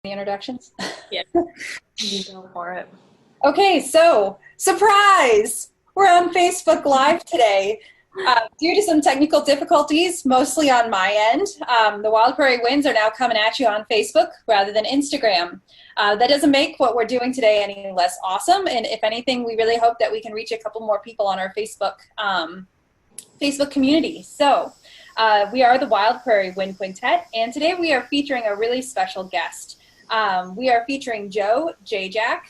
The introductions. Yeah, you go for it. Okay, so surprise! We're on Facebook Live today. Due to some technical difficulties, mostly on my end, the Wild Prairie Winds are now coming at you on Facebook rather than Instagram. That doesn't make what we're doing today any less awesome, and if anything, we really hope that we can reach a couple more people on our Facebook community. So we are the Wild Prairie Wind Quintet, and today we are featuring a really special guest. We are featuring Joe Jayjack,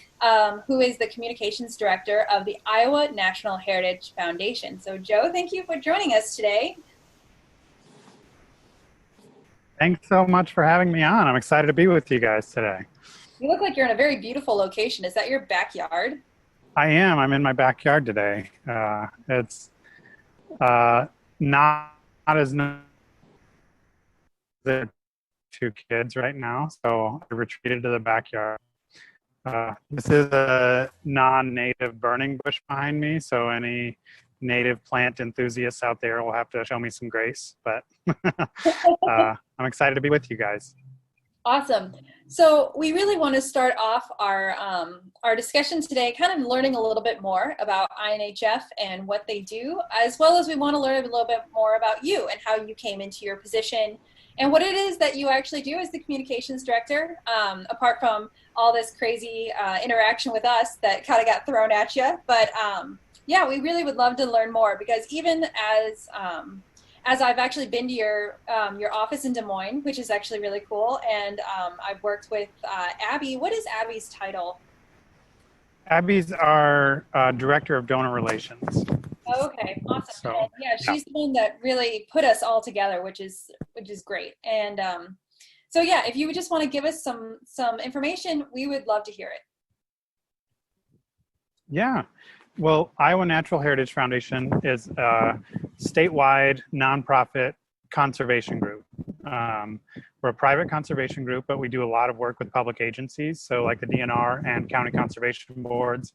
who is the Communications Director of the Iowa National Heritage Foundation. So Joe, thank you for joining us today. Thanks so much for having me on. I'm excited to be with you guys today. You look like you're in a very beautiful location. Is that your backyard? I am. I'm in my backyard today. It's not as nice as the two kids right now, so I retreated to the backyard. This is a non-native burning bush behind me, so any native plant enthusiasts out there will have to show me some grace, but I'm excited to be with you guys. Awesome. So we really want to start off our discussion today kind of learning a little bit more about INHF and what they do, as well as we want to learn a little bit more about you and how you came into your position and what it is that you actually do as the communications director, apart from all this crazy interaction with us that kind of got thrown at you. But yeah, we really would love to learn more, because even as I've actually been to your office in Des Moines, which is actually really cool, and I've worked with Abby. What is Abby's title? Abby's our Director of Donor Relations. Oh, okay, awesome. So, And yeah, she's the one that really put us all together, which is great. And so yeah, if you would just want to give us some information, we would love to hear it. Yeah. Well, Iowa Natural Heritage Foundation is a statewide nonprofit conservation group. We're a private conservation group, but we do a lot of work with public agencies, so like the DNR and county conservation boards.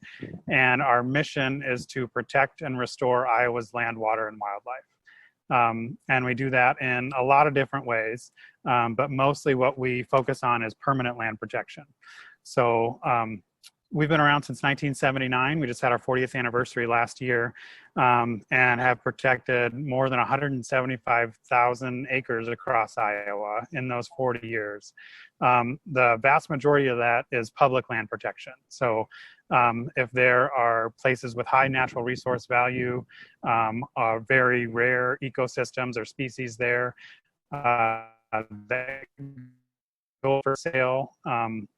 And our mission is to protect and restore Iowa's land, water, and wildlife. And we do that in a lot of different ways, but mostly what we focus on is permanent land protection. So we've been around since 1979. We just had our 40th anniversary last year, and have protected more than 175,000 acres across Iowa in those 40 years. The vast majority of that is public land protection. So if there are places with high natural resource value, very rare ecosystems or species there, that go for sale,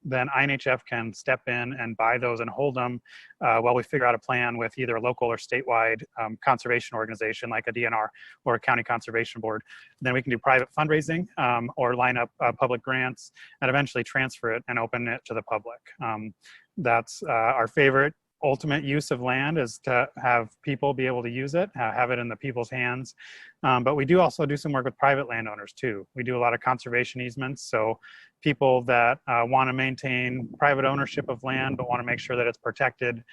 then INHF can step in and buy those and hold them while we figure out a plan with either a local or statewide conservation organization like a DNR or a county conservation board. Then we can do private fundraising or line up public grants and eventually transfer it and open it to the public. That's our favorite ultimate use of land, is to have people be able to use it, have it in the people's hands. But we do also do some work with private landowners too. We do a lot of conservation easements. So people that want to maintain private ownership of land, but want to make sure that it's protected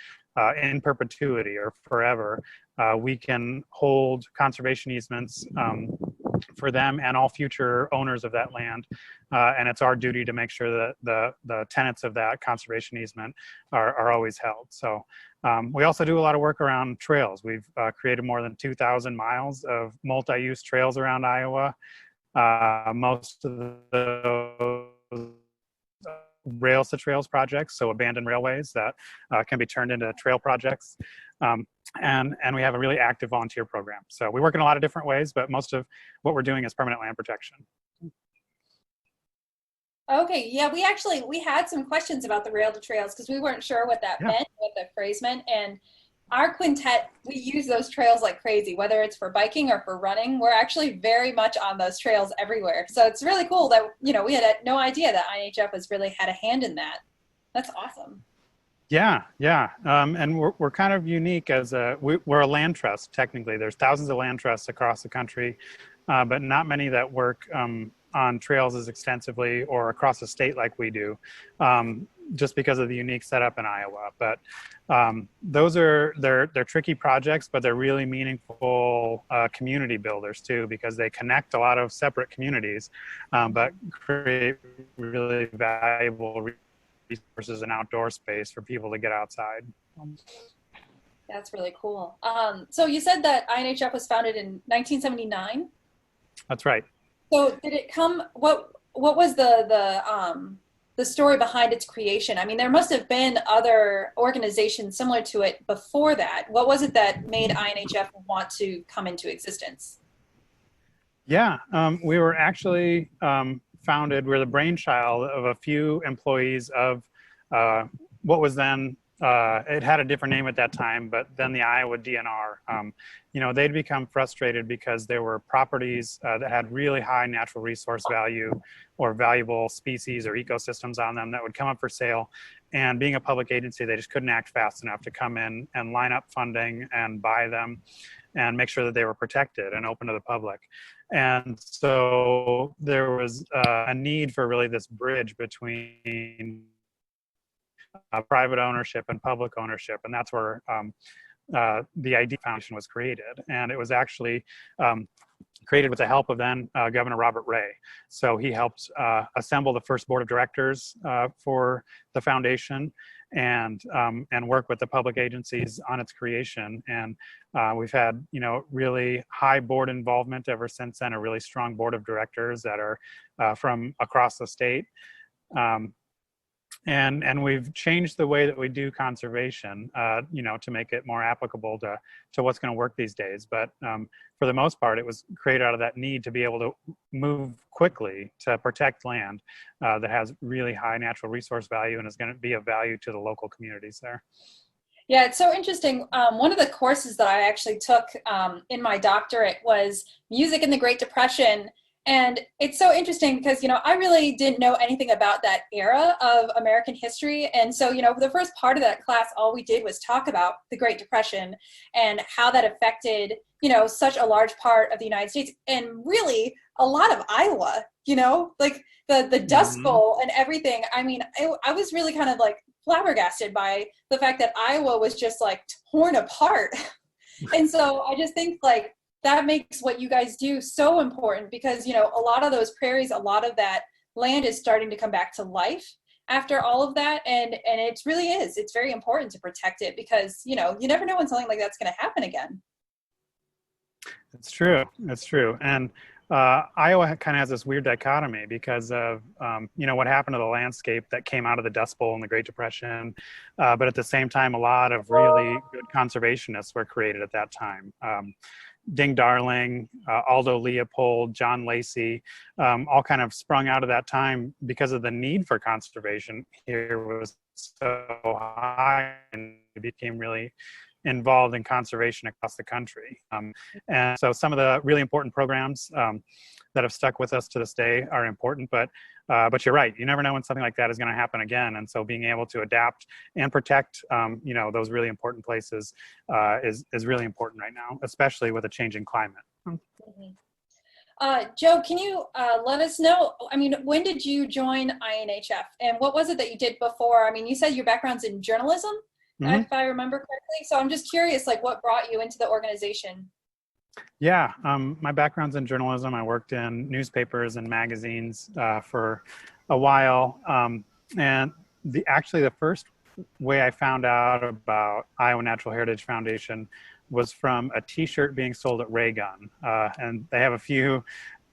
in perpetuity or forever, we can hold conservation easements for them and all future owners of that land. And it's our duty to make sure that the tenets of that conservation easement are always held. So we also do a lot of work around trails. We've created more than 2,000 miles of multi-use trails around Iowa. Most of those rails to trails projects, so abandoned railways that can be turned into trail projects. And we have a really active volunteer program. So we work in a lot of different ways, but most of what we're doing is permanent land protection. Okay, yeah, we had some questions about the rail to trails because we weren't sure what that meant, what the phrase meant. And our quintet, we use those trails like crazy, whether it's for biking or for running. We're actually very much on those trails everywhere. So it's really cool that, we had no idea that INHF has really had a hand in that. That's awesome. Yeah. And we're kind of unique as we're a land trust, technically. There's thousands of land trusts across the country, but not many that work on trails as extensively or across the state like we do. just because of the unique setup in Iowa. But they're tricky projects, but they're really meaningful community builders too, because they connect a lot of separate communities, but create really valuable resources and outdoor space for people to get outside. That's really cool. So you said that INHF was founded in 1979. That's right. So did it come? What was the story behind its creation? I mean, there must have been other organizations similar to it before that. What was it that made INHF want to come into existence? Yeah, we were actually founded, we're the brainchild of a few employees of what was then, it had a different name at that time, but then the Iowa DNR. You know, they'd become frustrated because there were properties that had really high natural resource value or valuable species or ecosystems on them that would come up for sale. And being a public agency, they just couldn't act fast enough to come in and line up funding and buy them and make sure that they were protected and open to the public. And so there was a need for really this bridge between private ownership and public ownership. And that's where the ID Foundation was created. And it was actually created with the help of then Governor Robert Ray. So he helped assemble the first board of directors for the foundation and work with the public agencies on its creation. And we've had, you know, really high board involvement ever since then, a really strong board of directors that are from across the state. And we've changed the way that we do conservation, you know, to make it more applicable to what's going to work these days. But for the most part, it was created out of that need to be able to move quickly to protect land that has really high natural resource value and is going to be of value to the local communities there. Yeah, it's so interesting. One of the courses that I actually took in my doctorate was music in the Great Depression. And it's so interesting because, you know, I really didn't know anything about that era of American history. And so, you know, for the first part of that class, all we did was talk about the Great Depression and how that affected, you know, such a large part of the United States and really a lot of Iowa, you know, like the Dust Bowl and everything. I mean, I was really kind of like flabbergasted by the fact that Iowa was just like torn apart. And so I just think like, that makes what you guys do so important because, you know, a lot of those prairies, a lot of that land is starting to come back to life after all of that. And it really is. It's very important to protect it because, you know, you never know when something like that's going to happen again. It's true. It's true. And Iowa kind of has this weird dichotomy because of, you know, what happened to the landscape that came out of the Dust Bowl and the Great Depression. But at the same time, a lot of really good conservationists were created at that time. Ding Darling, Aldo Leopold, John Lacey, all kind of sprung out of that time because of the need for conservation here was so high and it became really involved in conservation across the country. And so some of the really important programs that have stuck with us to this day are important, but you're right, you never know when something like that is going to happen again. And so being able to adapt and protect, you know, those really important places is really important right now, especially with a changing climate. Joe, can you let us know, I mean, when did you join INHF and what was it that you did before? I mean, you said your background's in journalism, if I remember correctly. So I'm just curious, like what brought you into the organization? Yeah, my background's in journalism. I worked in newspapers and magazines for a while. And actually the first way I found out about Iowa Natural Heritage Foundation was from a t-shirt being sold at Ray Gun. And they have a few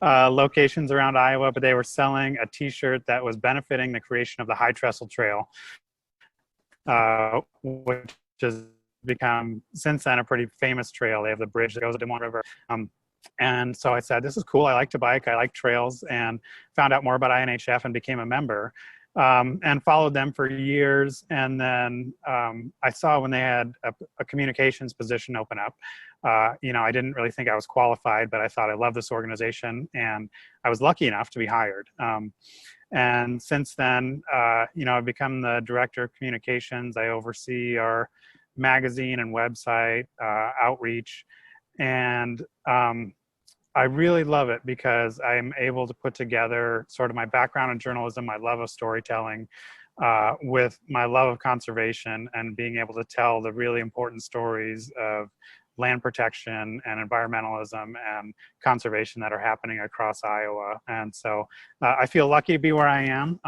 locations around Iowa, but they were selling a t-shirt that was benefiting the creation of the High Trestle Trail, which has become since then a pretty famous trail. They have the bridge that goes to Des Moines River. And so I said, this is cool. I like to bike. I like trails, and found out more about INHF and became a member and followed them for years. And then I saw when they had a communications position open up, you know, I didn't really think I was qualified, but I thought I love this organization and I was lucky enough to be hired. And since then, you know, I've become the director of communications. I oversee our magazine and website outreach. And I really love it because I'm able to put together sort of my background in journalism, my love of storytelling, with my love of conservation and being able to tell the really important stories of land protection and environmentalism and conservation that are happening across Iowa. And so I feel lucky to be where I am.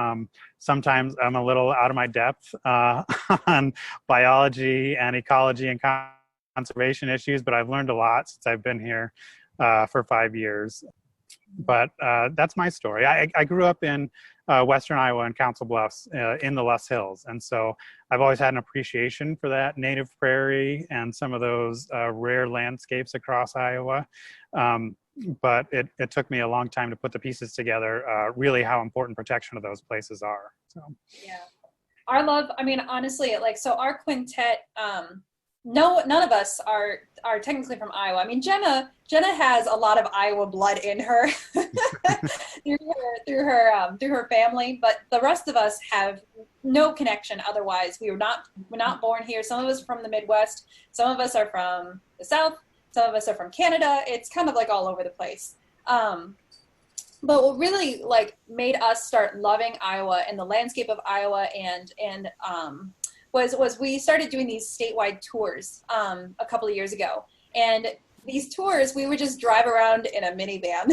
Sometimes I'm a little out of my depth on biology and ecology and conservation issues, but I've learned a lot since I've been here for 5 years. But that's my story. I grew up in Western Iowa and Council Bluffs in the Luss Hills. And so I've always had an appreciation for that native prairie and some of those rare landscapes across Iowa. But it took me a long time to put the pieces together, really how important protection of those places are. So. Yeah. Our love, I mean, honestly, like, so our quintet, none of us are technically from Iowa. I mean, Jenna has a lot of Iowa blood in her through her family, but the rest of us have no connection otherwise. We're not born here. Some of us are from the Midwest, some of us are from the South, some of us are from Canada. It's kind of like all over the place. But what really like made us start loving Iowa and the landscape of Iowa and was we started doing these statewide tours a couple of years ago. And these tours, we would just drive around in a minivan.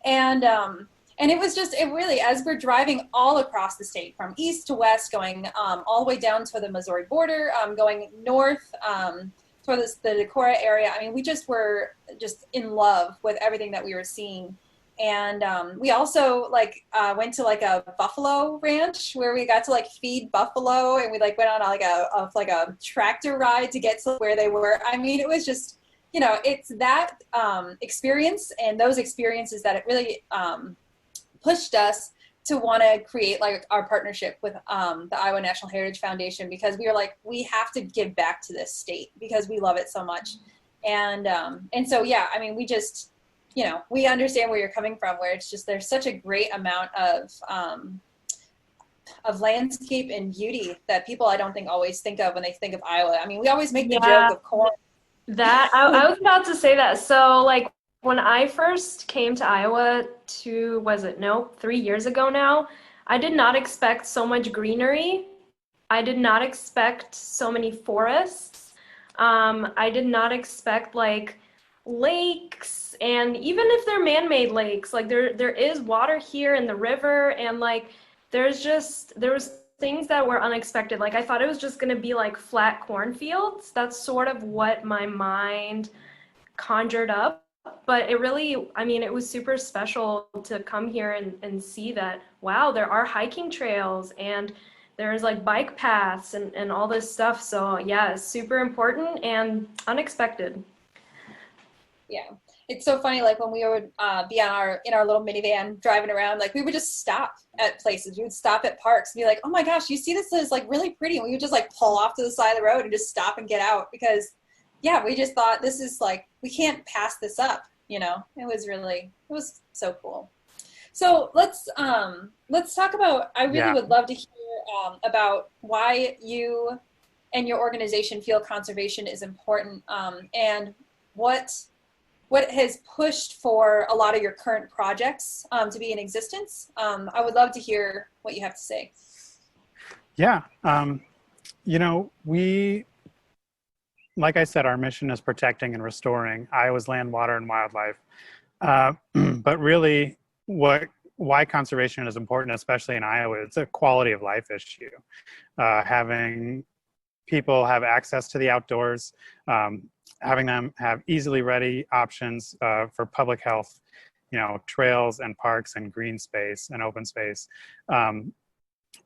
and it really, as we're driving all across the state, from east to west, going all the way down to the Missouri border, going north toward the Decorah area. I mean, we just were just in love with everything that we were seeing. And we also went to like a buffalo ranch where we got to like feed buffalo, and we like went on like a tractor ride to get to where they were. I mean, it was just, you know, it's that experience and those experiences that it really pushed us to want to create like our partnership with the Iowa National Heritage Foundation, because we were like, we have to give back to this state because we love it so much. And so, yeah, I mean, we just, you know, we understand where you're coming from, where it's just, there's such a great amount of landscape and beauty that people, I don't think, always think of when they think of Iowa. I mean, we always make the joke of corn. That I was about to say that. So like when I first came to Iowa 3 years ago now, I did not expect so much greenery. I did not expect so many forests. I did not expect like lakes, and even if they're man-made lakes, like there is water here in the river, and like there was things that were unexpected. Like I thought it was just going to be like flat cornfields. That's sort of what my mind conjured up, but it really, I mean, it was super special to come here and see that, wow, there are hiking trails and there's like bike paths and all this stuff. So yeah, it's super important and unexpected. Yeah, it's so funny. Like when we would be in our little minivan driving around, like we would just stop at places. We would stop at parks and be like, "Oh my gosh, you see this is like really pretty." And we would just like pull off to the side of the road and just stop and get out because, yeah, we just thought this is like, we can't pass this up. You know, it was so cool. So let's talk about. I really would love to hear about why you and your organization feel conservation is important, and what has pushed for a lot of your current projects to be in existence. I would love to hear what you have to say. Yeah, you know, like I said, our mission is protecting and restoring Iowa's land, water, and wildlife. But really, why conservation is important, especially in Iowa, it's a quality of life issue. Having people have access to the outdoors, having them have easily ready options for public health, you know, trails and parks and green space and open space.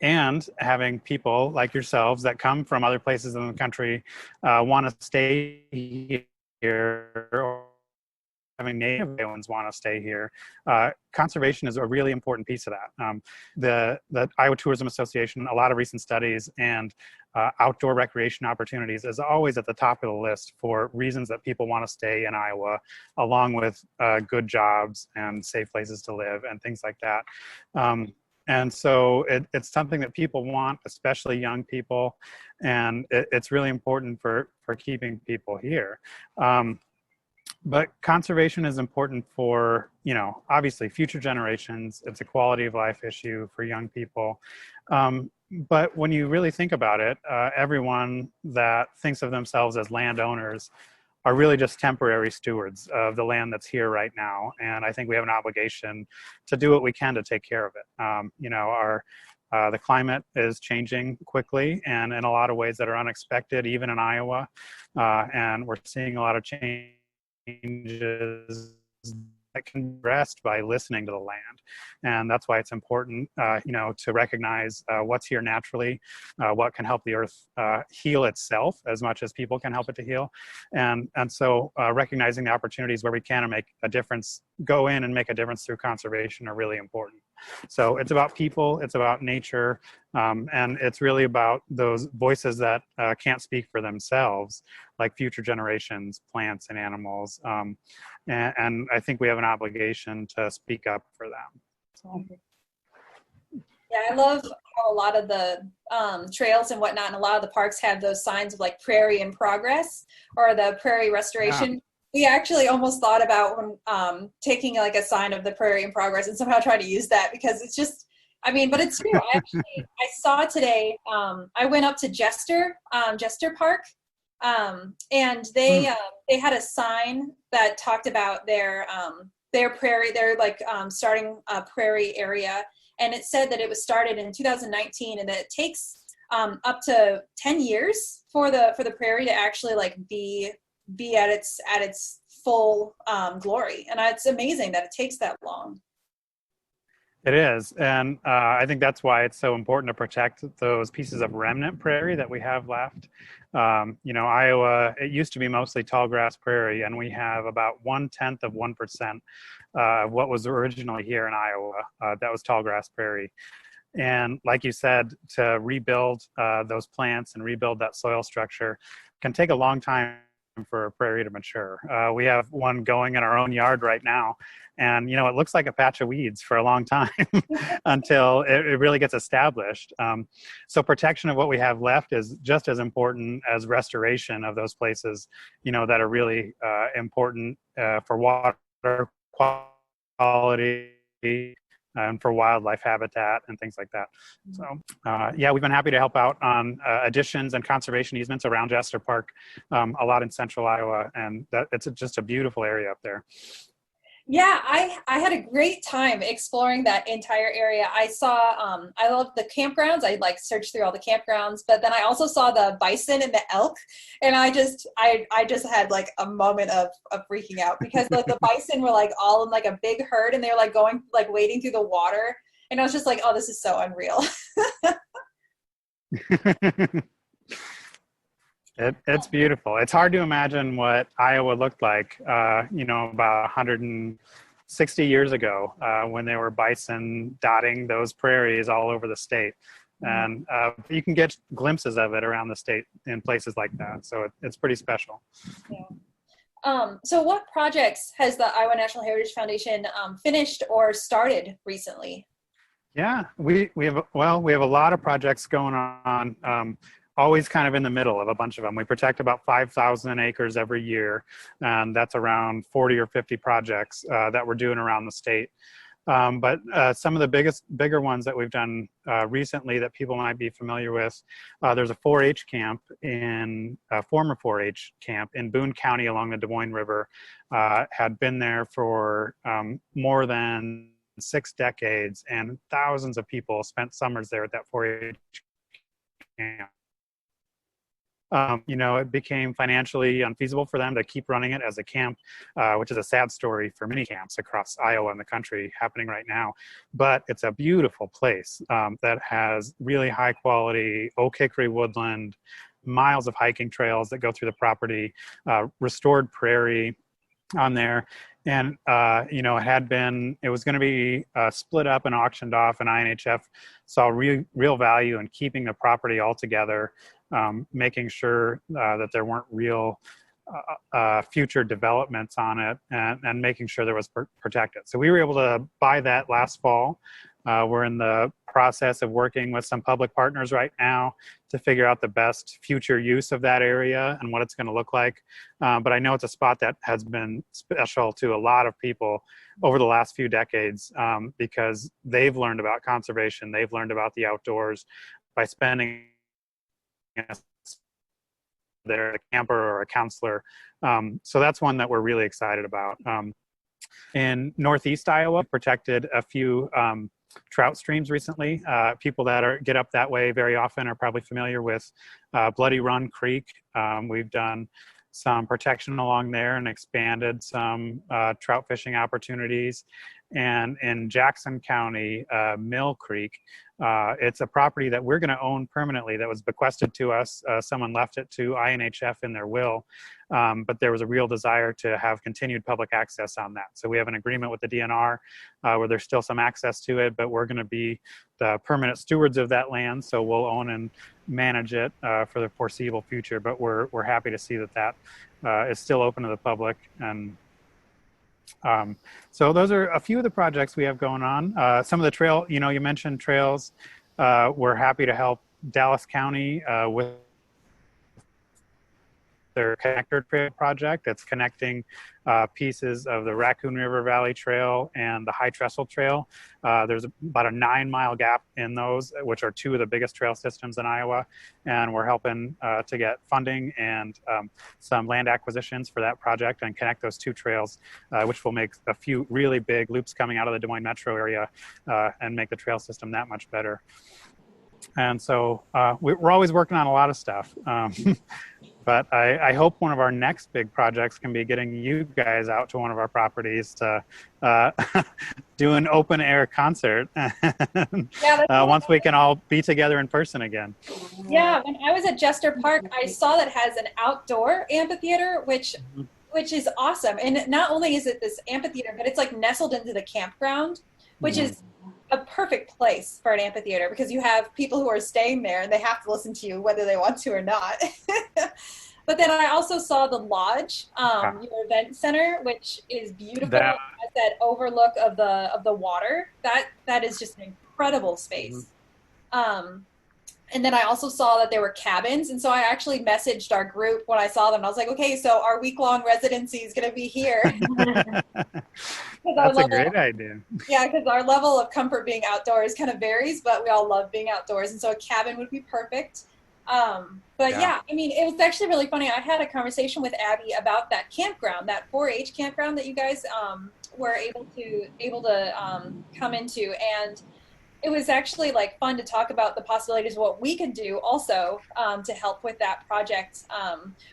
And having people like yourselves that come from other places in the country want to stay here, or having native Iowans want to stay here. Conservation is a really important piece of that. The Iowa Tourism Association, a lot of recent studies, and outdoor recreation opportunities is always at the top of the list for reasons that people want to stay in Iowa, along with good jobs and safe places to live and things like that. And so it's something that people want, especially young people, and it's really important for keeping people here. But conservation is important for, obviously future generations. It's a quality of life issue for young people. But when you really think about it, everyone that thinks of themselves as landowners are really just temporary stewards of the land that's here right now. And I think we have an obligation to do what we can to take care of it. The climate is changing quickly and in a lot of ways that are unexpected, even in Iowa. And we're seeing a lot of changes that can be addressed by listening to the land. And that's why it's important, to recognize what's here naturally, what can help the earth heal itself as much as people can help it to heal. And so recognizing the opportunities where we can make a difference, go in and make a difference through conservation are really important. So it's about people, it's about nature, and it's really about those voices that can't speak for themselves, like future generations, plants and animals. And I think we have an obligation to speak up for them. So. Yeah, I love how a lot of the trails and whatnot, and a lot of the parks have those signs of like prairie in progress or the prairie restoration. Yeah. We actually almost thought about when taking like a sign of the prairie in progress and somehow trying to use that, because it's just, but it's true. I saw today, I went up to Jester Park, and they had a sign that talked about their prairie, their like starting a prairie area. And it said that it was started in 2019 and that it takes up to 10 years for the prairie to actually like be at its full glory. And it's amazing that it takes that long. It is. And I think that's why it's so important to protect those pieces of remnant prairie that we have left. Iowa, it used to be mostly tall grass prairie, and we have about 0.1% of what was originally here in Iowa that was tall grass prairie. And like you said, to rebuild those plants and rebuild that soil structure can take a long time for a prairie to mature. We have one going in our own yard right now, and it looks like a patch of weeds for a long time until it really gets established. So protection of what we have left is just as important as restoration of those places, that are really important for water quality and for wildlife habitat and things like that. So we've been happy to help out on additions and conservation easements around Jester Park, a lot in central Iowa, and it's just a beautiful area up there. Yeah, I had a great time exploring that entire area. I saw, I love the campgrounds. I like searched through all the campgrounds, but then I also saw the bison and the elk, and I just had like a moment of freaking out, because like the bison were like all in like a big herd, and they were like going, like wading through the water, and I was just like, oh, this is so unreal. It's beautiful. It's hard to imagine what Iowa looked like, about 160 years ago, when there were bison dotting those prairies all over the state. And you can get glimpses of it around the state in places like that. So it's pretty special. Yeah. So what projects has the Iowa National Heritage Foundation finished or started recently? Yeah, we have a lot of projects going on. Always kind of in the middle of a bunch of them. We protect about 5,000 acres every year, and that's around 40 or 50 projects that we're doing around the state. But some of the bigger ones that we've done recently that people might be familiar with, there's a 4-H camp former 4-H camp in Boone County along the Des Moines River. Had been there for more than 6 decades, and thousands of people spent summers there at that 4-H camp. It became financially unfeasible for them to keep running it as a camp, which is a sad story for many camps across Iowa and the country happening right now. But it's a beautiful place that has really high quality oak hickory woodland, miles of hiking trails that go through the property, restored prairie on there. And, it was going to be split up and auctioned off, and INHF saw real value in keeping the property all together, making sure that there weren't real future developments on it, and making sure there was protected. So we were able to buy that last fall We're in the process of working with some public partners right now to figure out the best future use of that area and what it's going to look like. But I know it's a spot that has been special to a lot of people over the last few decades because they've learned about conservation, they've learned about the outdoors by spending there, a camper or a counselor. So that's one that we're really excited about. In Northeast Iowa, protected a few trout streams recently. People that get up that way very often are probably familiar with Bloody Run Creek. We've done some protection along there and expanded some trout fishing opportunities. And in Jackson County, Mill Creek, it's a property that we're going to own permanently that was bequested to us. Someone left it to INHF in their will, but there was a real desire to have continued public access on that. So we have an agreement with the DNR where there's still some access to it, but we're going to be the permanent stewards of that land. So we'll own and manage it for the foreseeable future. But we're happy to see that is still open to the public. And so those are a few of the projects we have going on. Some of the trail, you mentioned trails. We're happy to help Dallas County with their connector trail project that's connecting pieces of the Raccoon River Valley Trail and the High Trestle Trail. There's about a 9-mile gap in those, which are two of the biggest trail systems in Iowa. And we're helping to get funding and some land acquisitions for that project and connect those two trails, which will make a few really big loops coming out of the Des Moines metro area and make the trail system that much better. And so we're always working on a lot of stuff. But I hope one of our next big projects can be getting you guys out to one of our properties to do an open air concert once we can all be together in person again. Yeah, when I was at Jester Park, I saw that has an outdoor amphitheater, which is awesome. And not only is it this amphitheater, but it's like nestled into the campground, which is a perfect place for an amphitheater because you have people who are staying there and they have to listen to you whether they want to or not. But then I also saw the lodge, your event center, which is beautiful. It has that overlook of the water. That is just an incredible space. And then I also saw that there were cabins. And so I actually messaged our group when I saw them. I was like, okay, so our week-long residency is going to be here. That's a great idea. Yeah, because our level of comfort being outdoors kind of varies, but we all love being outdoors. And so a cabin would be perfect. But yeah, I mean, it was actually really funny. I had a conversation with Abby about that campground, that 4-H campground that you guys were able to come into. And it was actually like fun to talk about the possibilities of what we could do also to help with that project,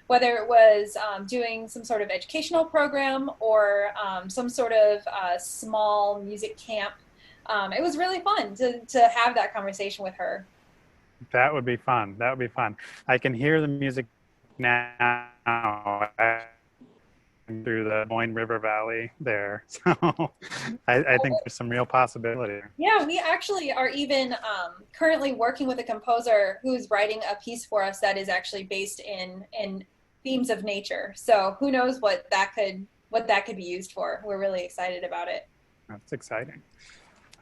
whether it was doing some sort of educational program or some sort of small music camp. It was really fun to have that conversation with her. That would be fun. That would be fun. I can hear the music now through the Des Moines River Valley there. So I think there's some real possibility. Yeah, we actually are even currently working with a composer who's writing a piece for us that is actually based in themes of nature. So who knows what that could be used for. We're really excited about it. That's exciting.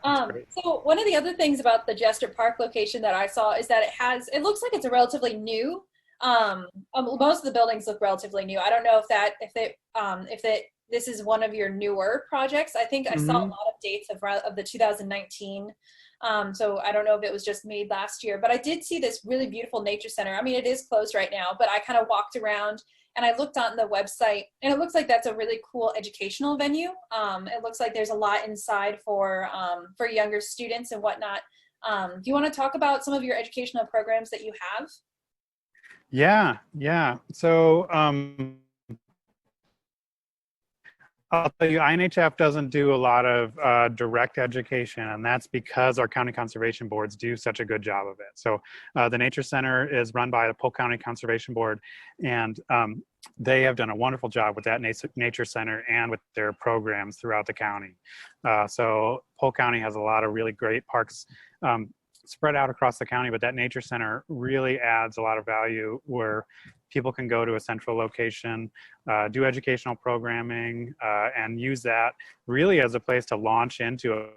So one of the other things about the Jester Park location that I saw is that it looks like it's a relatively new, most of the buildings look relatively new. I don't know if this is one of your newer projects. I think I saw a lot of dates of the 2019. So I don't know if it was just made last year, but I did see this really beautiful nature center. I mean, it is closed right now, but I kind of walked around and I looked on the website and it looks like that's a really cool educational venue. It looks like there's a lot inside for younger students and whatnot. Do you want to talk about some of your educational programs that you have? Yeah. So I'll tell you, INHF doesn't do a lot of direct education, and that's because our county conservation boards do such a good job of it. So the Nature Center is run by the Polk County Conservation Board, and they have done a wonderful job with that Nature Center and with their programs throughout the county. So Polk County has a lot of really great parks spread out across the county, but that Nature Center really adds a lot of value where people can go to a central location, do educational programming, and use that really as a place to launch into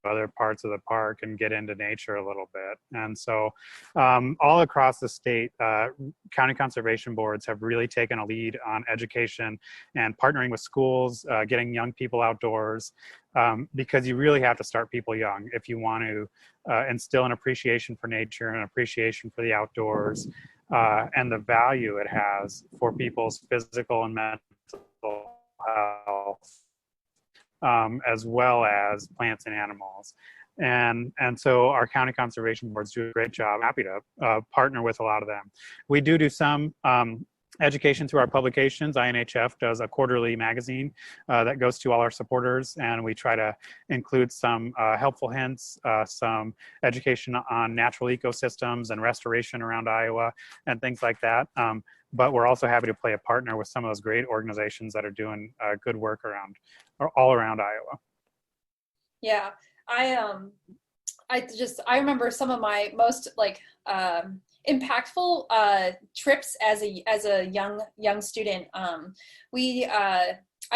other parts of the park and get into nature a little bit. And so all across the state, county conservation boards have really taken a lead on education and partnering with schools, getting young people outdoors, because you really have to start people young if you want to instill an appreciation for nature and appreciation for the outdoors, and the value it has for people's physical and mental health, as well as plants and animals. And so our county conservation boards do a great job. I'm happy to partner with a lot of them. We do some education through our publications. INHF does a quarterly magazine that goes to all our supporters, and we try to include some helpful hints, some education on natural ecosystems and restoration around Iowa and things like that. But we're also happy to play a partner with some of those great organizations that are doing good work around, or all around Iowa. Yeah, I remember some of my most impactful trips as a young student. I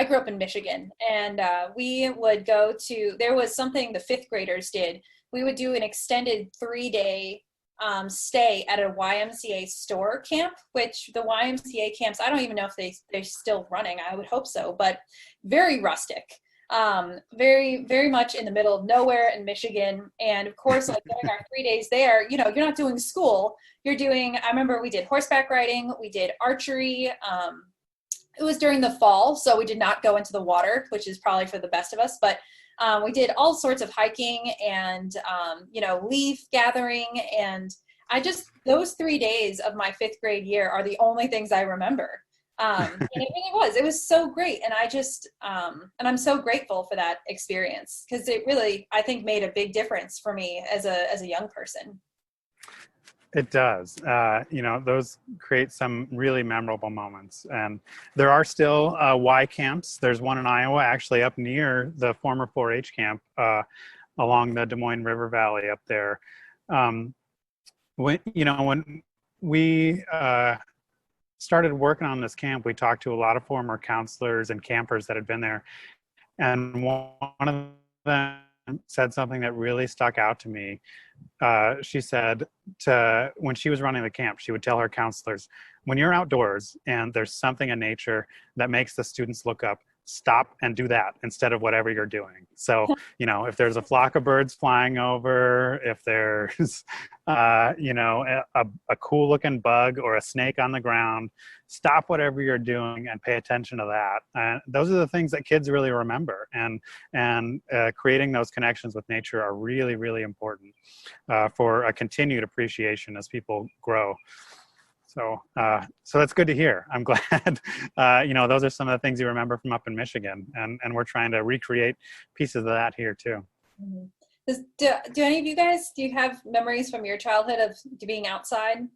grew up in Michigan, and we would go to, there was something the fifth graders did. We would do an extended 3-day stay at a YMCA store camp, which the YMCA camps, I don't even know if they're still running. I would hope so, but very rustic. Very, very much in the middle of nowhere in Michigan. And of course, like during our 3 days there, you're not doing school. I remember we did horseback riding, we did archery. It was during the fall, so we did not go into the water, which is probably for the best of us, but we did all sorts of hiking and, leaf gathering. And those 3 days of my fifth grade year are the only things I remember. And it was so great. And and I'm so grateful for that experience, because it really, I think, made a big difference for me as a young person. It does. Those create some really memorable moments. And there are still Y camps. There's one in Iowa, actually up near the former 4-H camp along the Des Moines River Valley up there. When we started working on this camp, we talked to a lot of former counselors and campers that had been there. And one of them said something that really stuck out to me. She said when she was running the camp, she would tell her counselors, when you're outdoors and there's something in nature that makes the students look up, stop and do that instead of whatever you're doing. So, if there's a flock of birds flying over, if there's, a cool looking bug or a snake on the ground, stop whatever you're doing and pay attention to that. And those are the things that kids really remember. And creating those connections with nature are really, really important for a continued appreciation as people grow. So that's good to hear. I'm glad, those are some of the things you remember from up in Michigan, and we're trying to recreate pieces of that here too. Mm-hmm. Do any of you guys, do you have memories from your childhood of being outside?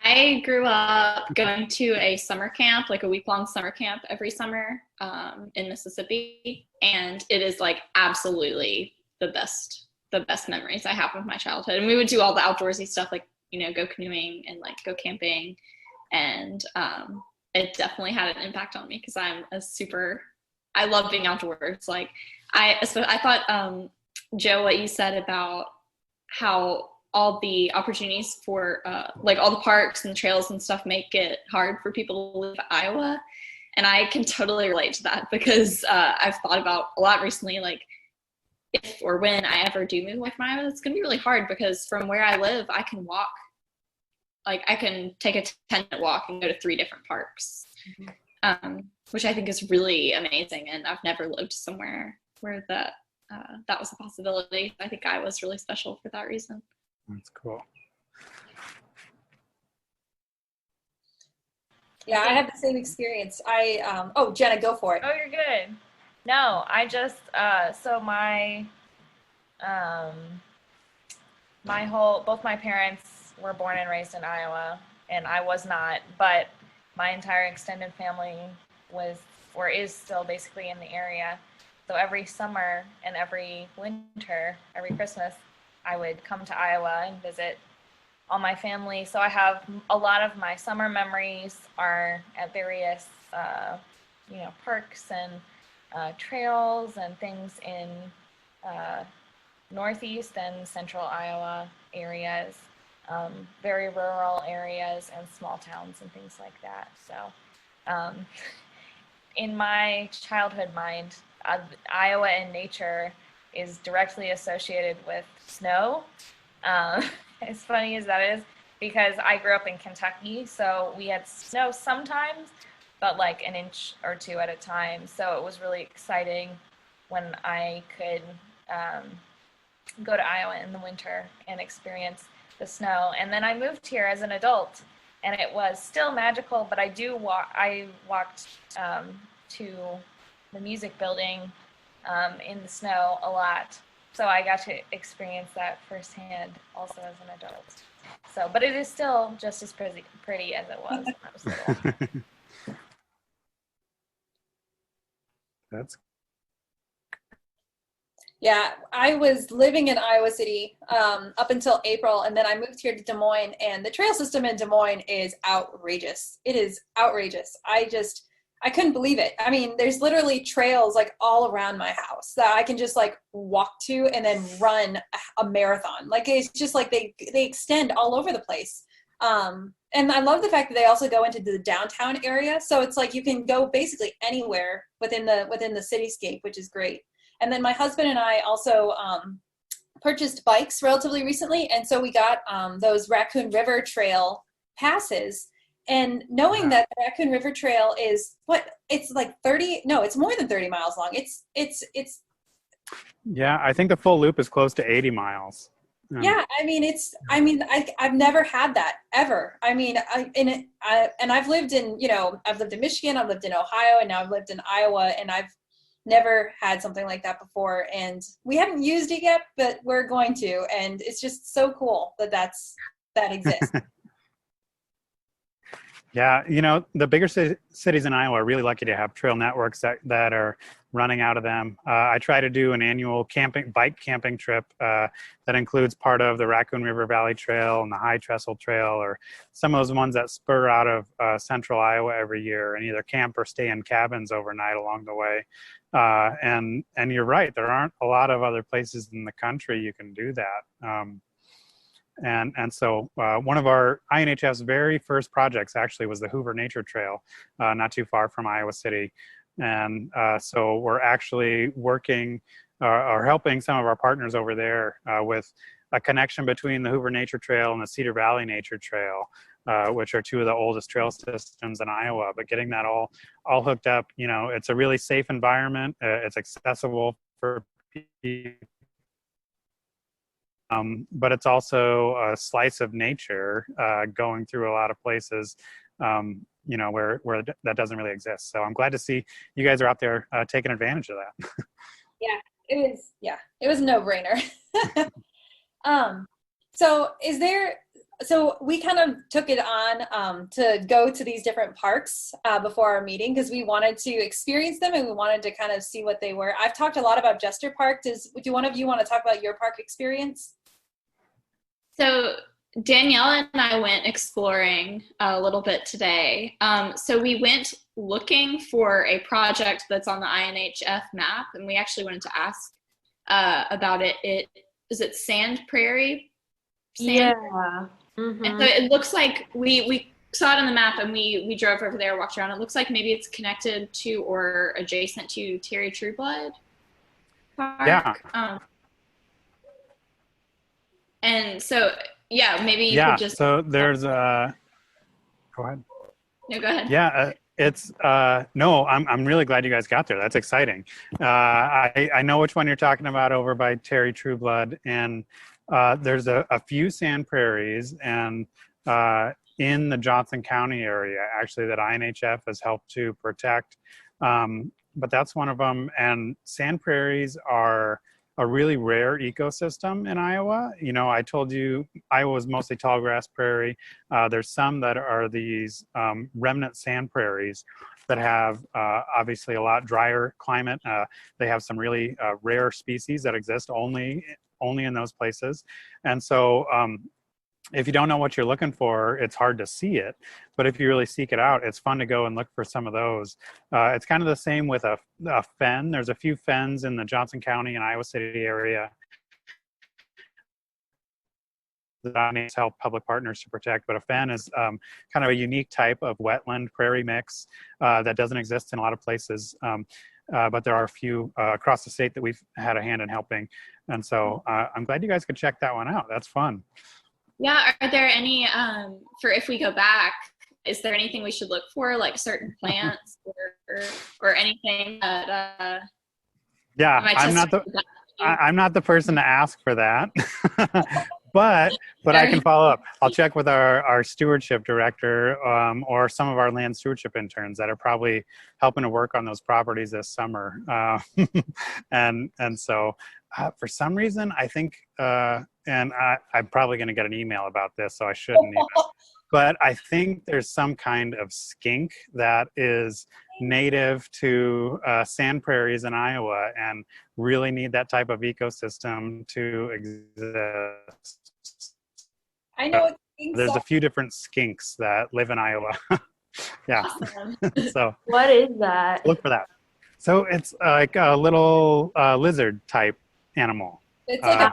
I grew up going to a summer camp, like a week-long summer camp every summer in Mississippi, and it is like absolutely the best memories I have of my childhood. And we would do all the outdoorsy stuff, like, go canoeing and like go camping. And it definitely had an impact on me, because I love being outdoors. Like I thought, Joe, what you said about how all the opportunities for like all the parks and trails and stuff make it hard for people to live in Iowa. And I can totally relate to that, because I've thought about a lot recently, like, if or when I ever do move away from Iowa, it's going to be really hard, because from where I live, I can walk. Like, I can take a 10-minute walk and go to 3 different parks, which I think is really amazing. And I've never lived somewhere where that was a possibility. I think Iowa was really special for that reason. That's cool. Yeah, I have the same experience. Jenna, go for it. Oh, you're good. No, I just, so both my parents were born and raised in Iowa, and I was not, but my entire extended family is still basically in the area. So every summer and every winter, every Christmas, I would come to Iowa and visit all my family. So I have a lot of my summer memories are at various, parks and trails and things in northeast and central Iowa areas, very rural areas and small towns and things like that. So in my childhood mind, Iowa and nature is directly associated with snow. As funny as that is, because I grew up in Kentucky, so we had snow sometimes, but like an inch or two at a time. So it was really exciting when I could go to Iowa in the winter and experience the snow. And then I moved here as an adult, and it was still magical, but I walked to the music building in the snow a lot. So I got to experience that firsthand also as an adult. So, but it is still just as pretty as it was when I was little. That's Yeah, I was living in Iowa City up until April, and then I moved here to Des Moines, and the trail system in Des Moines is outrageous. It is outrageous. I couldn't believe it. I mean, there's literally trails like all around my house that I can just like walk to and then run a marathon. Like it's just like they extend all over the place. And I love the fact that they also go into the downtown area. So it's like you can go basically anywhere within the cityscape, which is great. And then my husband and I also purchased bikes relatively recently. And so we got those Raccoon River Trail passes. And knowing that the Raccoon River Trail is it's like it's more than 30 miles long. It's Yeah, I think the full loop is close to 80 miles. Yeah, I've never had that ever. I mean, I've lived in Michigan, I've lived in Ohio, and now I've lived in Iowa, and I've never had something like that before. And we haven't used it yet, but we're going to. And it's just so cool that exists. Yeah, the bigger cities in Iowa are really lucky to have trail networks that are running out of them. I try to do an annual bike camping trip that includes part of the Raccoon River Valley Trail and the High Trestle Trail, or some of those ones that spur out of central Iowa every year, and either camp or stay in cabins overnight along the way. And you're right, there aren't a lot of other places in the country you can do that. And so one of our INHF's very first projects actually was the Hoover Nature Trail, not too far from Iowa City. And so we're actually working or helping some of our partners over there with a connection between the Hoover Nature Trail and the Cedar Valley Nature Trail, which are two of the oldest trail systems in Iowa. But getting that all hooked up, it's a really safe environment. It's accessible for people. But it's also a slice of nature going through a lot of places, where that doesn't really exist. So I'm glad to see you guys are out there taking advantage of that. It was a no-brainer. So we kind of took it on to go to these different parks before our meeting because we wanted to experience them and we wanted to kind of see what they were. I've talked a lot about Jester Park. Do one of you want to talk about your park experience? So Danielle and I went exploring a little bit today. So we went looking for a project that's on the INHF map, and we actually wanted to ask about it. Is it Sand Prairie? Yeah. Mm-hmm. And so it looks like we saw it on the map, and we drove over there, walked around. It looks like maybe it's connected to or adjacent to Terry Trueblood Park. Yeah. And so, maybe you could just... so there's go ahead. No, go ahead. Yeah, it's no, I'm really glad you guys got there. That's exciting. I know which one you're talking about over by Terry Trueblood, and there's a few sand prairies and in the Johnson County area, actually, that INHF has helped to protect. But that's one of them. And sand prairies are a really rare ecosystem in Iowa. I told you Iowa is mostly tall grass prairie. There's some that are these remnant sand prairies that have obviously a lot drier climate. They have some really rare species that exist only in those places. And so if you don't know what you're looking for, it's hard to see it. But if you really seek it out, it's fun to go and look for some of those. It's kind of the same with a fen. There's a few fens in the Johnson County and Iowa City area that I need help public partners to protect. But a fen is kind of a unique type of wetland prairie mix that doesn't exist in a lot of places. But there are a few across the state that we've had a hand in helping. And so I'm glad you guys could check that one out. That's fun. Yeah, are there any, for if we go back, is there anything we should look for, like certain plants or anything that yeah, I'm not the person to ask for that. but I can follow up. I'll check with our stewardship director or some of our land stewardship interns that are probably helping to work on those properties this summer. And so for some reason, I think, and I'm probably going to get an email about this, so I shouldn't even. But I think there's some kind of skink that is native to sand prairies in Iowa and really need that type of ecosystem to exist. I know there's a few different skinks that live in Iowa. Yeah. Awesome. So What is that? look for that. So it's like a little lizard type animal. It's like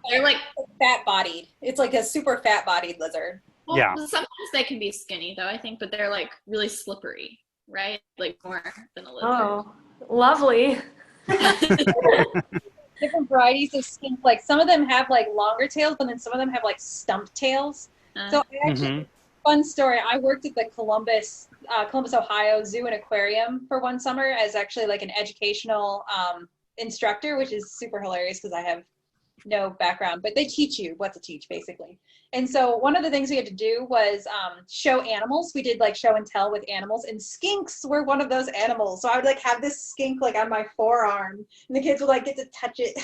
they're like fat-bodied. It's like a super fat-bodied lizard. well, Yeah. sometimes they can be skinny though, I think, but they're like really slippery, right? Like more than a lizard. Oh, lovely. Different varieties of skink. Like some of them have like longer tails, but then some of them have like stump tails. So I actually, fun story. I worked at the Columbus, Ohio Zoo and Aquarium for one summer as actually like an educational instructor, which is super hilarious because I have no background, but they teach you what to teach basically. And so one of the things we had to do was show animals. We did like show and tell with animals, and skinks were one of those animals. So I would like have this skink like on my forearm, and the kids would like get to touch it.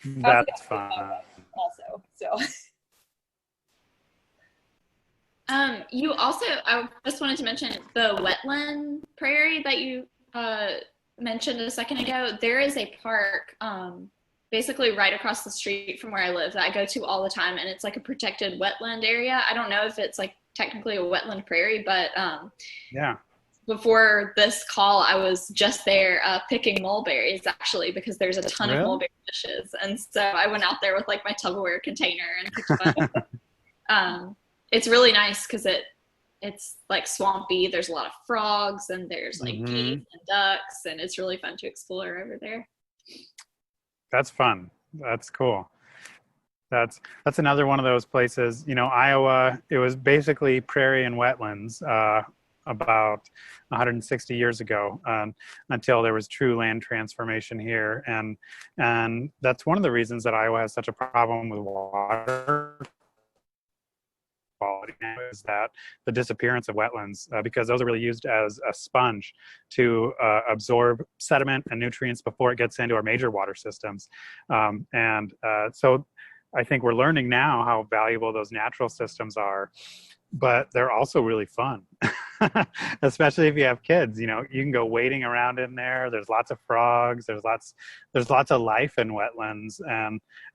That's fun. Also, so. You also, I just wanted to mention the wetland prairie that you mentioned a second ago. There is a park basically right across the street from where I live that I go to all the time, and it's like a protected wetland area. I don't know if it's like technically a wetland prairie, but yeah. Before this call, I was just there picking mulberries actually because there's a ton of mulberry bushes, and so I went out there with like my Tupperware container and picked a bunch. It's really nice because it's like swampy. There's a lot of frogs and there's like geese and ducks, and it's really fun to explore over there. That's fun. That's cool. That's another one of those places. You know, Iowa, it was basically prairie and wetlands about 160 years ago until there was true land transformation here. And that's one of the reasons that Iowa has such a problem with water quality is that the disappearance of wetlands, because those are really used as a sponge to absorb sediment and nutrients before it gets into our major water systems. So I think we're learning now how valuable those natural systems are, but they're also really fun, especially if you have kids. You know, you can go wading around in there. There's lots of frogs. There's lots of life in wetlands,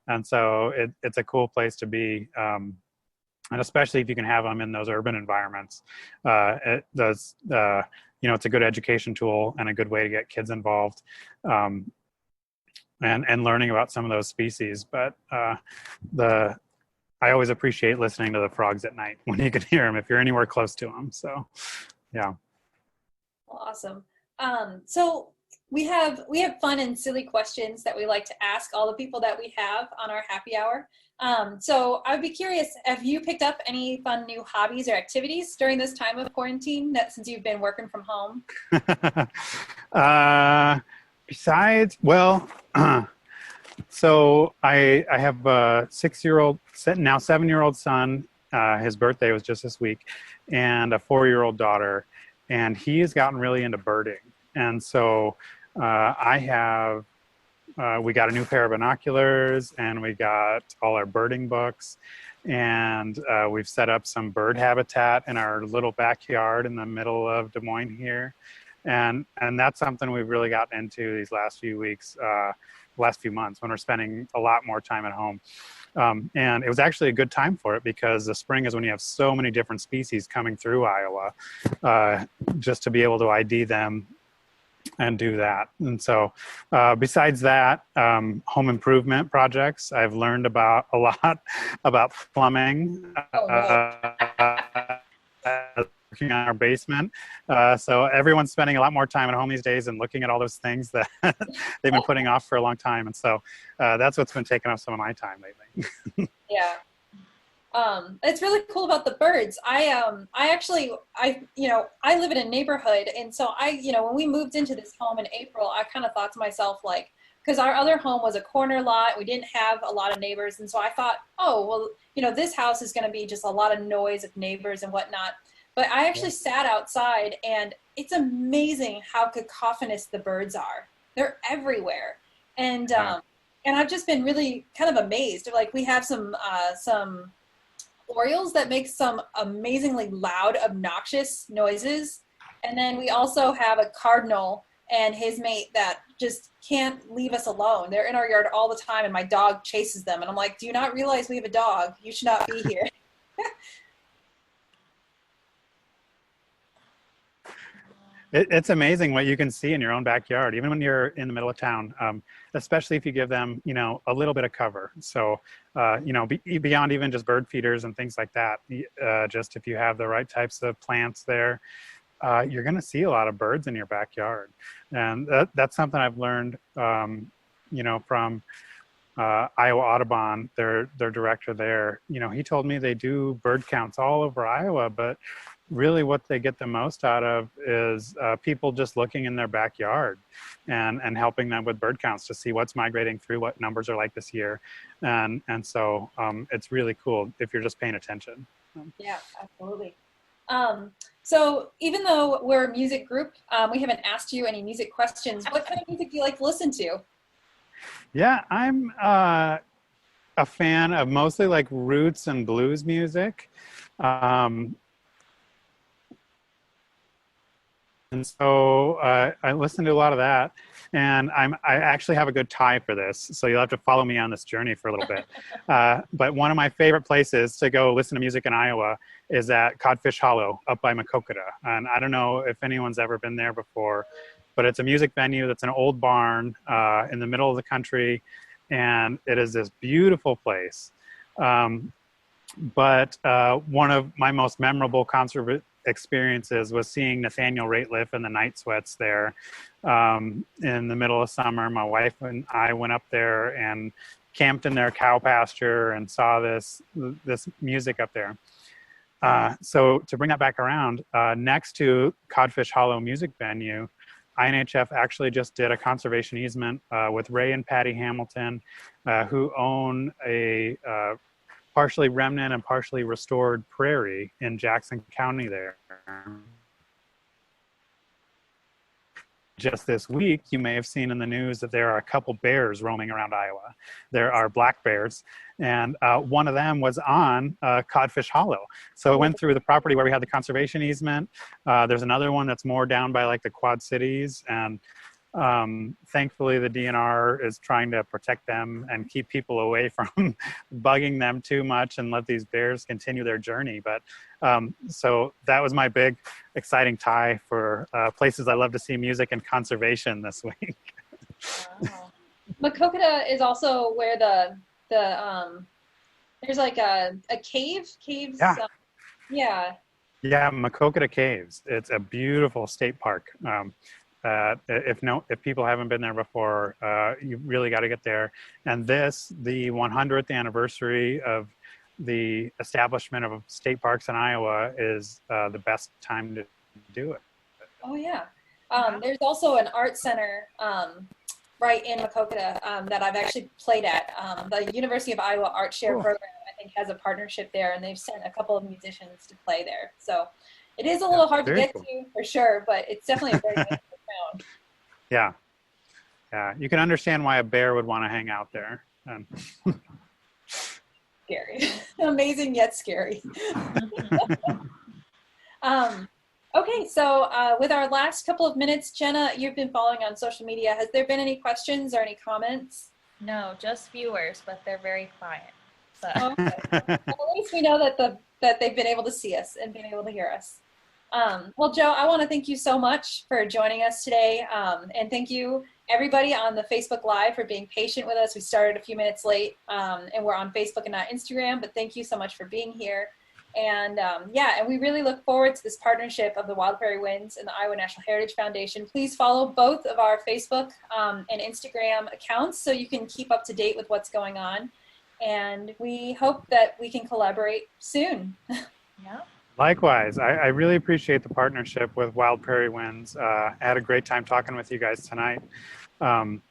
and so it's a cool place to be. And especially if you can have them in those urban environments, it's a good education tool and a good way to get kids involved, and learning about some of those species. But I always appreciate listening to the frogs at night when you can hear them if you're anywhere close to them. So, yeah. Awesome. So we have fun and silly questions that we like to ask all the people that we have on our happy hour. So I would be curious, have you picked up any fun new hobbies or activities during this time of quarantine since you've been working from home? Besides, well, so I have a 6-year-old, now 7-year-old son. His birthday was just this week, and a 4-year-old daughter, and he has gotten really into birding. And so we got a new pair of binoculars, and we got all our birding books, and we've set up some bird habitat in our little backyard in the middle of Des Moines here. And that's something we've really gotten into these last few weeks, last few months, when we're spending a lot more time at home. And it was actually a good time for it because the spring is when you have so many different species coming through Iowa, just to be able to ID them and do that. And so besides that, home improvement projects, I've learned about a lot about plumbing. Oh, no. Working on our basement. So everyone's spending a lot more time at home these days and looking at all those things that they've been putting off for a long time. And so that's what's been taking up some of my time lately. Yeah. It's really cool about the birds. I live in a neighborhood, and so when we moved into this home in April, I kind of thought to myself, like, because our other home was a corner lot, we didn't have a lot of neighbors, and so I thought, oh, well, this house is going to be just a lot of noise of neighbors and whatnot. But I actually sat outside, and it's amazing how cacophonous the birds are. They're everywhere, and I've just been really kind of amazed. Like, we have some orioles that make some amazingly loud, obnoxious noises. And then we also have a cardinal and his mate that just can't leave us alone. They're in our yard all the time, and my dog chases them. And I'm like, do you not realize we have a dog? You should not be here. It's amazing what you can see in your own backyard, even when you're in the middle of town, especially if you give them, a little bit of cover. So, beyond even just bird feeders and things like that, just if you have the right types of plants there, you're going to see a lot of birds in your backyard. And that's something I've learned, from Iowa Audubon, their director there. He told me they do bird counts all over Iowa, but really what they get the most out of is people just looking in their backyard and helping them with bird counts to see what's migrating through, what numbers are like this year. And so it's really cool if you're just paying attention. Yeah, absolutely. So even though we're a music group, we haven't asked you any music questions. What kind of music do you like to listen to? Yeah, I'm a fan of mostly like roots and blues music. And so I listen to a lot of that, and I actually have a good tie for this, so you'll have to follow me on this journey for a little bit. But one of my favorite places to go listen to music in Iowa is at Codfish Hollow up by Makokata. And I don't know if anyone's ever been there before, but it's a music venue that's an old barn in the middle of the country, and it is this beautiful place. But one of my most memorable concert experiences was seeing Nathaniel Rateliff and the Night Sweats there in the middle of summer. My wife and I went up there and camped in their cow pasture and saw this music up there. So to bring that back around, next to Codfish Hollow Music Venue, INHF actually just did a conservation easement with Ray and Patty Hamilton, who own a partially remnant and partially restored prairie in Jackson County there. Just this week, you may have seen in the news that there are a couple bears roaming around Iowa. There are black bears, and one of them was on Codfish Hollow. So it went through the property where we had the conservation easement. There's another one that's more down by like the Quad Cities, and thankfully the DNR is trying to protect them and keep people away from bugging them too much and let these bears continue their journey. But so that was my big exciting tie for places I love to see music and conservation this week. Wow. Makokata is also where there's like a caves. Yeah. Yeah, Makokata Caves. It's a beautiful state park. If people haven't been there before, you really got to get there. And the 100th anniversary of the establishment of state parks in Iowa is the best time to do it. Oh yeah. There's also an art center right in Makokata that I've actually played at. The University of Iowa Art Share program, I think, has a partnership there, and they've sent a couple of musicians to play there. So it is a little hard to get to for sure, but it's definitely a very nice town. Yeah. You can understand why a bear would want to hang out there. Scary. Amazing yet scary. Okay, so with our last couple of minutes, Jenna, you've been following on social media. Has there been any questions or any comments? No, just viewers, but they're very quiet. So Okay. Well, at least we know that they've been able to see us and been able to hear us. Well, Joe, I want to thank you so much for joining us today. And thank you, everybody on the Facebook Live, for being patient with us. We started a few minutes late, and we're on Facebook and not Instagram, but thank you so much for being here. And yeah, and we really look forward to this partnership of the Wild Prairie Winds and the Iowa National Heritage Foundation. Please follow both of our Facebook and Instagram accounts so you can keep up to date with what's going on. And we hope that we can collaborate soon. yeah. Likewise, I really appreciate the partnership with Wild Prairie Winds. I had a great time talking with you guys tonight. And,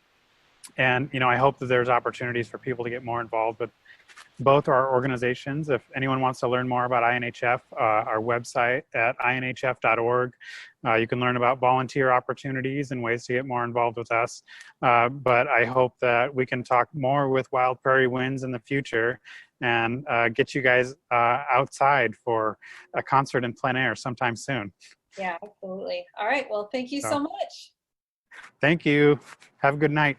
I hope that there's opportunities for people to get more involved with both our organizations. If anyone wants to learn more about INHF, our website at inhf.org, you can learn about volunteer opportunities and ways to get more involved with us. But I hope that we can talk more with Wild Prairie Winds in the future and get you guys outside for a concert in plein air sometime soon. Yeah, absolutely. All right. Well, thank you so much. Thank you. Have a good night.